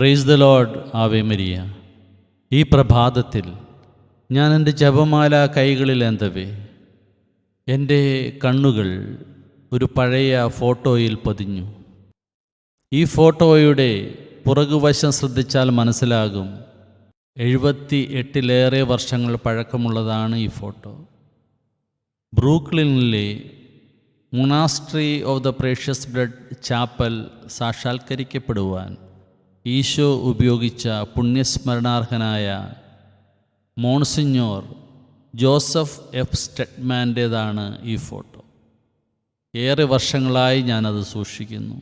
Praise the Lord. Ave Maria. ഈ പ്രഭാതത്തിൽ ഞാൻ എൻ്റെ ജപമാല കൈകളിൽ ഏന്തവേ എൻ്റെ കണ്ണുകൾ ഒരു പഴയ ഫോട്ടോയിൽ പതിഞ്ഞു. ഈ ഫോട്ടോയുടെ പുറകുവശം ശ്രദ്ധിച്ചാൽ മനസ്സിലാകും 78 വർഷങ്ങൾ പഴക്കമുള്ളതാണ് ഈ ഫോട്ടോ. ബ്രൂക്ലിനിലെ Monastery of the Precious Blood Chapel സാക്ഷാത്കരിക്കപ്പെടുവാൻ ഈശോ ഉപയോഗിച്ച പുണ്യസ്മരണാർഹനായ മോൺസിഞ്ഞോർ ജോസഫ് എഫ് സ്റ്റെഡ്മാൻ്റേതാണ് ഈ ഫോട്ടോ. ഏറെ വർഷങ്ങളായി ഞാനത് സൂക്ഷിക്കുന്നു.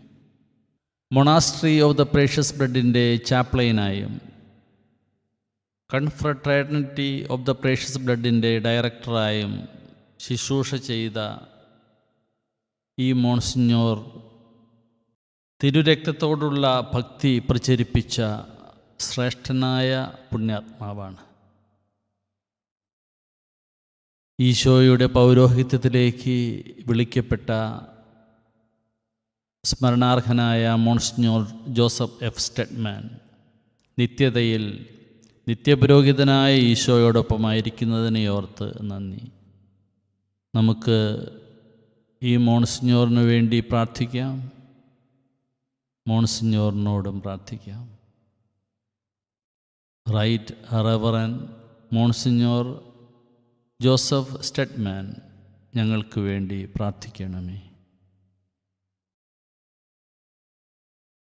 മൊണാസ്ട്രി ഓഫ് ദ പ്രേഷ്യസ് ബ്ലഡിൻ്റെ ചാപ്ലൈനായും കൺഫ്രട്ടേർണിറ്റി ഓഫ് ദ പ്രേഷ്യസ് ബ്ലഡിൻ്റെ ഡയറക്ടറായും ശുശ്രൂഷ ചെയ്ത ഈ മോൺസിഞ്ഞോർ തിരുരക്തത്തോടുള്ള ഭക്തി പ്രചരിപ്പിച്ച ശ്രേഷ്ഠനായ പുണ്യാത്മാവാണ്. ഈശോയുടെ പൗരോഹിത്യത്തിലേക്ക് വിളിക്കപ്പെട്ട സ്മരണാർഹനായ മോൺസിഞ്ഞോർ ജോസഫ് എഫ് സ്റ്റെഡ്മാൻ നിത്യതയിൽ നിത്യപുരോഹിതനായ ഈശോയോടൊപ്പമായിരിക്കുന്നതിനെ ഓർത്ത് നന്ദി. നമുക്ക് ഈ മോൺസിഞ്ഞോറിനു വേണ്ടി പ്രാർത്ഥിക്കാം. മോൺസിഞ്ഞോറിനോടും പ്രാർത്ഥിക്കാം. റൈറ്റ് റെവറൻ മോൺസിഞ്ഞോർ ജോസഫ് സ്റ്റെഡ്മാൻ, ഞങ്ങൾക്ക് വേണ്ടി പ്രാർത്ഥിക്കണമേ.